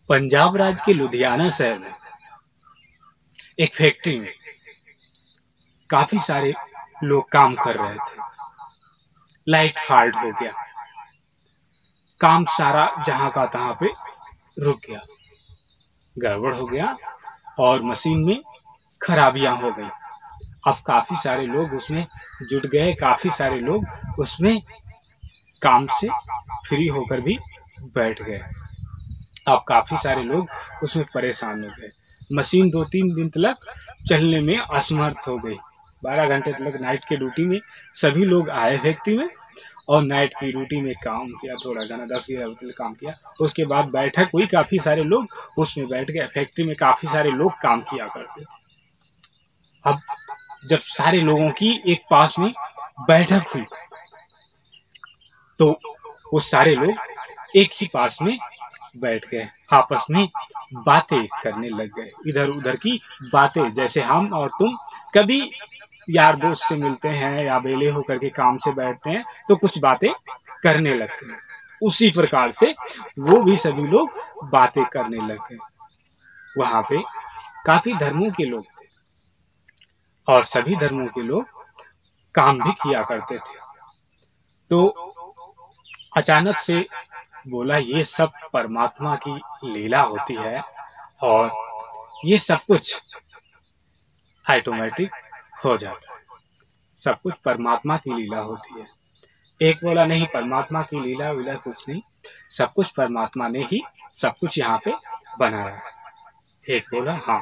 पंजाब राज्य के लुधियाना शहर में एक फैक्ट्री में काफी सारे लोग काम कर रहे थे। लाइट फॉल्ट हो गया, काम सारा जहां का तहां पे रुक गया, गड़बड़ हो गया और मशीन में खराबियां हो गई। अब काफी सारे लोग उसमें जुट गए, काफी सारे लोग उसमें काम से फ्री होकर भी बैठ गए। अब काफी सारे लोग उसमें परेशान हो गए। मशीन 2-3 दिन तक चलने में असमर्थ हो गई। 12 घंटे तक नाइट के ड्यूटी में सभी लोग आए फैक्ट्री में और नाइट की ड्यूटी में काम किया, थोड़ा घना 10-11 बजे काम किया। उसके बाद बैठक हुई, काफी सारे लोग उसमें बैठ गए। फैक्ट्री में काफी सारे लोग काम किया करते थे। अब जब सारे लोगों की एक पास में बैठक हुई तो वो सारे लोग एक ही पास में बैठ गए, आपस में बातें करने लग गए, इधर उधर की बातें। जैसे हम और तुम कभी यार दोस्त से मिलते हैं या बेले होकर के काम से बैठते हैं तो कुछ बातें करने लगते हैं, उसी प्रकार से वो भी सभी लोग बातें करने लग गए। वहां पे काफी धर्मों के लोग थे और सभी धर्मों के लोग काम भी किया करते थे। तो अचानक से बोला, ये सब परमात्मा की लीला होती है और ये सब कुछ ऑटोमेटिक हो जाता है, सब कुछ परमात्मा की लीला होती है। एक बोला, नहीं परमात्मा की लीला विला कुछ नहीं, सब कुछ परमात्मा ने ही सब कुछ यहाँ पे बनाया है। एक बोला, हाँ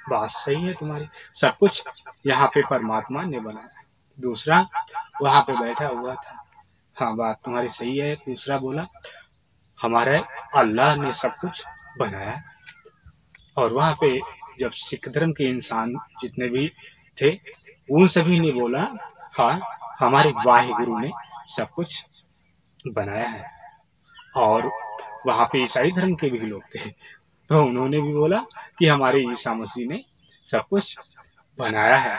बात सही है तुम्हारी, सब कुछ यहाँ पे परमात्मा ने बनाया। दूसरा वहां पे बैठा हुआ था, हाँ बात तुम्हारी सही है। दूसरा बोला, हमारे अल्लाह ने सब कुछ बनाया। और वहां पे जब सिख धर्म के इंसान जितने भी थे उन सभी ने बोला, हाँ हमारे वाहिगुरु ने सब कुछ बनाया है। और वहां पे ईसाई धर्म के भी लोग थे तो उन्होंने भी बोला कि हमारे ईसा मसीह ने सब कुछ बनाया है।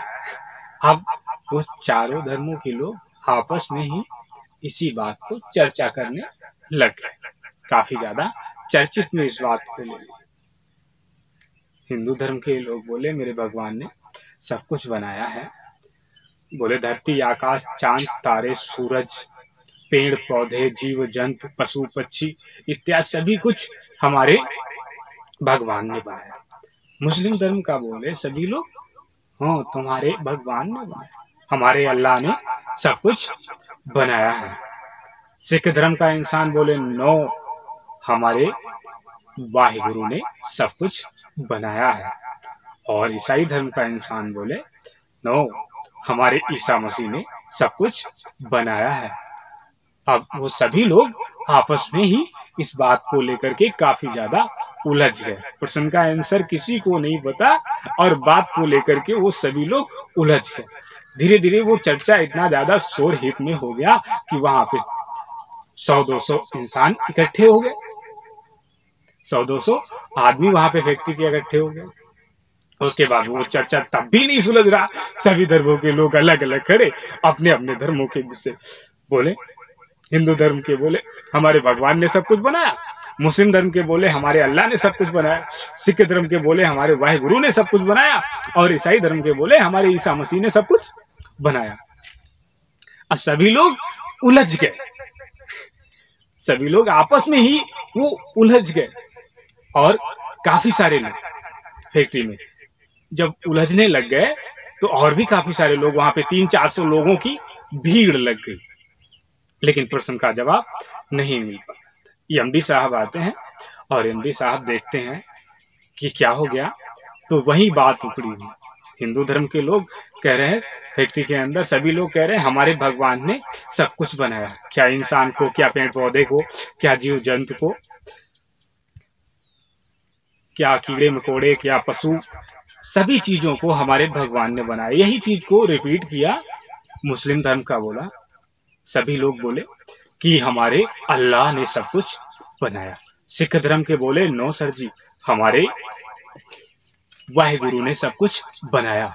अब वो चारों धर्मों के लोग आपस में ही इसी बात को चर्चा करने लग गए, काफी ज्यादा चर्चित में इस बात को ले लिया। हिंदू धर्म के लोग बोले, मेरे भगवान ने सब कुछ बनाया है। बोले, धरती आकाश चांद तारे सूरज पेड़ पौधे जीव जंतु पशु पक्षी इत्यादि सभी कुछ हमारे भगवान ने बनाया। मुस्लिम धर्म का बोले सभी लोग, हाँ तुम्हारे भगवान ने बनाया, हमारे अल्लाह ने सब कुछ बनाया है। सिख धर्म का इंसान बोले, नो हमारे वाहिगुरु ने सब कुछ बनाया है। और ईसाई धर्म का इंसान बोले, नो हमारे ईसा मसीह ने सब कुछ बनाया है। अब वो सभी लोग आपस में ही इस बात को लेकर के काफी ज्यादा उलझ गए। प्रश्न का आंसर किसी को नहीं पता और बात को लेकर के वो सभी लोग उलझ गए। धीरे धीरे वो चर्चा इतना ज्यादा शोर हित में हो गया कि वहां पे 100-200 इंसान इकट्ठे हो गए, 100-200 आदमी वहां पे फैक्ट्री के इकट्ठे हो गए। उसके बाद वो चर्चा तब भी नहीं सुलझ रहा, सभी धर्मों के लोग अलग अलग खड़े अपने अपने धर्मों के विषय बोले। हिंदू धर्म के बोले, हमारे भगवान ने सब कुछ बनाया। मुस्लिम धर्म के बोले, हमारे अल्लाह ने सब कुछ बनाया। सिख धर्म के बोले, हमारे वाहिगुरु ने सब कुछ बनाया। और ईसाई धर्म के बोले, हमारे ईसा मसीह ने सब कुछ बनाया। अब सभी लोग उलझ गए, सभी लोग आपस में ही वो उलझ गए। और काफी सारे लोग फैक्ट्री में जब उलझने लग गए तो और भी काफी सारे लोग, वहां पे 300-400 लोगों की भीड़ लग गई, लेकिन प्रश्न का जवाब नहीं मिल पाया। एमडी साहब आते हैं और एमडी साहब देखते हैं कि क्या हो गया, तो वही बात उखड़ी हुई। हिंदू धर्म के लोग कह रहे हैं, फैक्ट्री के अंदर सभी लोग कह रहे हैं, हमारे भगवान ने सब कुछ बनाया, क्या इंसान को, क्या पेड़ पौधे को, क्या जीव जंतु को, क्या कीड़े मकोड़े, क्या पशु, सभी चीजों को हमारे भगवान ने बनाया। यही चीज को रिपीट किया मुस्लिम धर्म का बोला। सभी लोग बोले कि हमारे अल्लाह ने सब कुछ बनाया। सिख धर्म के बोले, नो सर जी, हमारे वाहिगुरु ने सब कुछ बनाया।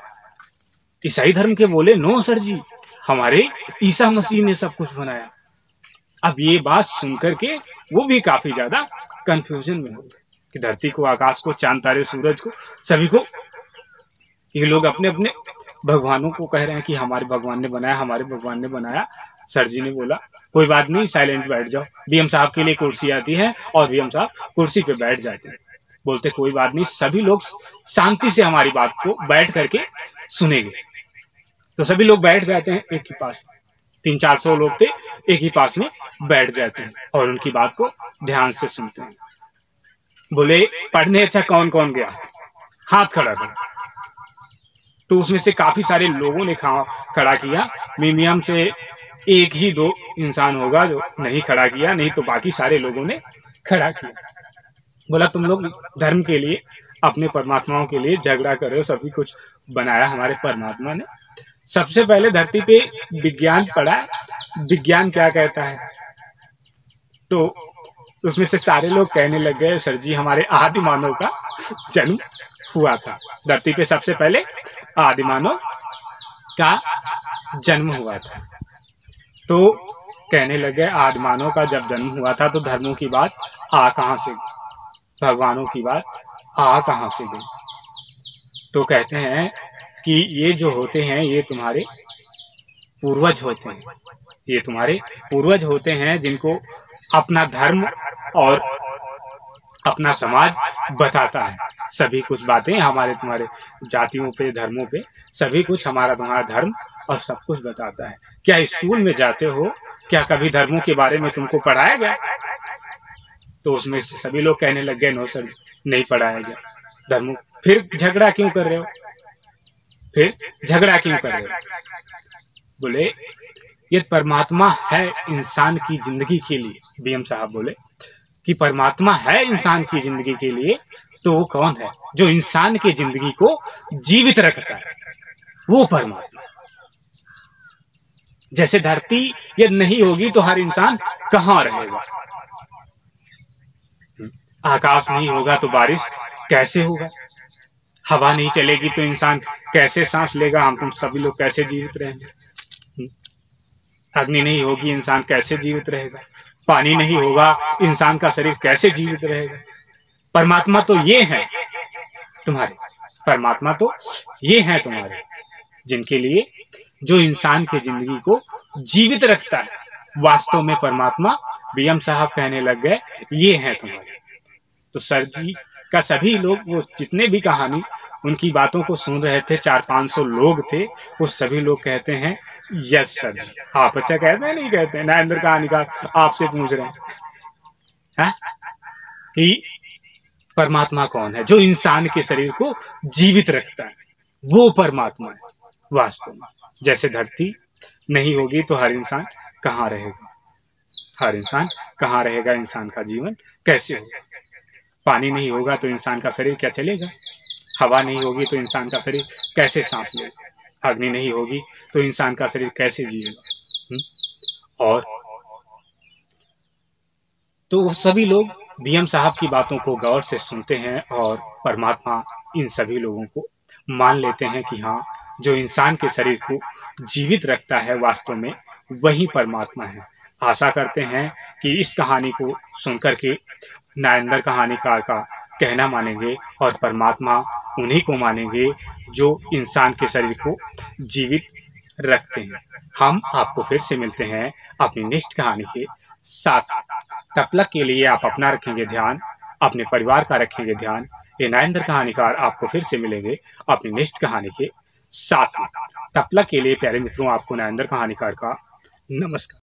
ईसाई धर्म के बोले, नो सर जी, हमारे ईसा मसीह ने सब कुछ बनाया। अब ये बात सुनकर के वो भी काफी ज्यादा कंफ्यूजन में हो गए। कि धरती को, आकाश को, चांद तारे, सूरज को, सभी को ये लोग अपने अपने भगवानों को कह रहे हैं कि हमारे भगवान ने बनाया, हमारे भगवान ने बनाया। सर जी ने बोला कोई बात नहीं, साइलेंट बैठ जाओ। डीएम साहब के लिए कुर्सी आती है और डीएम साहब कुर्सी पे बैठ जाते हैं। बोलते कोई बात नहीं, सभी लोग शांति से हमारी बात को बैठ करके सुनेंगे। तो सभी लोग बैठ जाते हैं एक ही पास, 300-400 लोग थे, एक ही पास में बैठ जाते हैं और उनकी बात को ध्यान से सुनते हैं। बोले पढ़ने अच्छा कौन कौन गया, हाथ खड़ा करो। तो उसमें से काफी सारे लोगों ने खड़ा किया। मिनिमम से 1-2 इंसान होगा जो नहीं खड़ा किया, नहीं तो बाकी सारे लोगों ने खड़ा किया। बोला तुम लोग धर्म के लिए, अपने परमात्माओं के लिए झगड़ा कर रहे हो, सभी कुछ बनाया हमारे परमात्मा ने। सबसे पहले धरती पे विज्ञान पढ़ा, विज्ञान क्या कहता है। तो उसमें से सारे लोग कहने लग गए सर जी हमारे आदि मानव का जन्म हुआ था। धरती पे सबसे पहले आदि मानव का जन्म हुआ था। तो कहने लगे आदि मानव का जब जन्म हुआ था तो धर्मों की बात आ कहां से गई, भगवानों की बात आ कहां से गई। तो कहते हैं कि ये जो होते हैं ये तुम्हारे पूर्वज होते हैं, ये तुम्हारे पूर्वज होते हैं जिनको अपना धर्म और अपना समाज बताता है। सभी कुछ बातें हमारे तुम्हारे जातियों पे, धर्मों पे, सभी कुछ हमारा तुम्हारा धर्म और सब कुछ बताता है। क्या स्कूल में जाते हो, क्या कभी धर्मों के बारे में तुमको पढ़ाया गया? तो उसमें सभी लोग कहने लग गए नो सर नहीं पढ़ाया गया धर्मों। फिर झगड़ा क्यों कर रहे हो, फिर झगड़ा क्यों कर रहे हो? बोले ये परमात्मा है इंसान की जिंदगी के लिए। बीएम साहब बोले कि परमात्मा है इंसान की जिंदगी के लिए, तो वो कौन है? जो इंसान की जिंदगी को जीवित रखता है, वो परमात्मा। जैसे धरती यदि नहीं होगी तो हर इंसान कहां रहेगा? आकाश नहीं होगा तो बारिश कैसे होगा? हवा नहीं चलेगी तो इंसान कैसे सांस लेगा? हम तुम सभी लोग कैसे जीवित रहेंगे? अग्नि नहीं होगी इंसान कैसे जीवित रहेगा? पानी नहीं होगा इंसान का शरीर कैसे जीवित रहेगा? परमात्मा तो ये है तुम्हारे, परमात्मा तो ये है तुम्हारे, जिनके लिए, जो इंसान की जिंदगी को जीवित रखता है। वास्तव में परमात्मा, बीएम साहब कहने लग गए, ये है तुम्हारे। तो सर जी का सभी लोग, वो जितने भी कहानी उनकी बातों को सुन रहे थे, 400-500 लोग थे, वो सभी लोग कहते हैं यस सर जी। आप अच्छा कहते हैं नहीं कहते हैं? नरेंद्र कहानीकार आपसे पूछ रहे हैं कि परमात्मा कौन है? जो इंसान के शरीर को जीवित रखता है, वो परमात्मा है वास्तव में। जैसे धरती नहीं होगी तो हर इंसान कहाँ रहेगा? हर इंसान कहाँ रहेगा? इंसान का जीवन कैसे होगा? पानी नहीं होगा तो इंसान का शरीर क्या चलेगा? हवा नहीं होगी तो इंसान का शरीर कैसे सांस लेगा? अग्नि नहीं होगी तो इंसान का शरीर कैसे जिएगा? और तो सभी लोग बीएम साहब की बातों को गौर से सुनते हैं और परमात्मा इन सभी लोगों को मान लेते हैं कि हाँ, जो इंसान के शरीर को जीवित रखता है वास्तव में वही परमात्मा है। आशा करते हैं कि इस कहानी को सुनकर के नरेंद्र कहानीकार का कहना मानेंगे और परमात्मा उन्हीं को मानेंगे जो इंसान के शरीर को जीवित रखते हैं। हम आपको फिर से मिलते हैं अपनी नेक्स्ट कहानी के साथ। तब तक के लिए आप अपना रखेंगे ध्यान, अपने परिवार का रखेंगे ध्यान। ये नरेंद्र कहानीकार आपको फिर से मिलेंगे अपनी नेक्स्ट कहानी के साथ में। तब तक के लिए प्यारे मित्रों, आपको नरेंद्र कहानीकार का नमस्कार।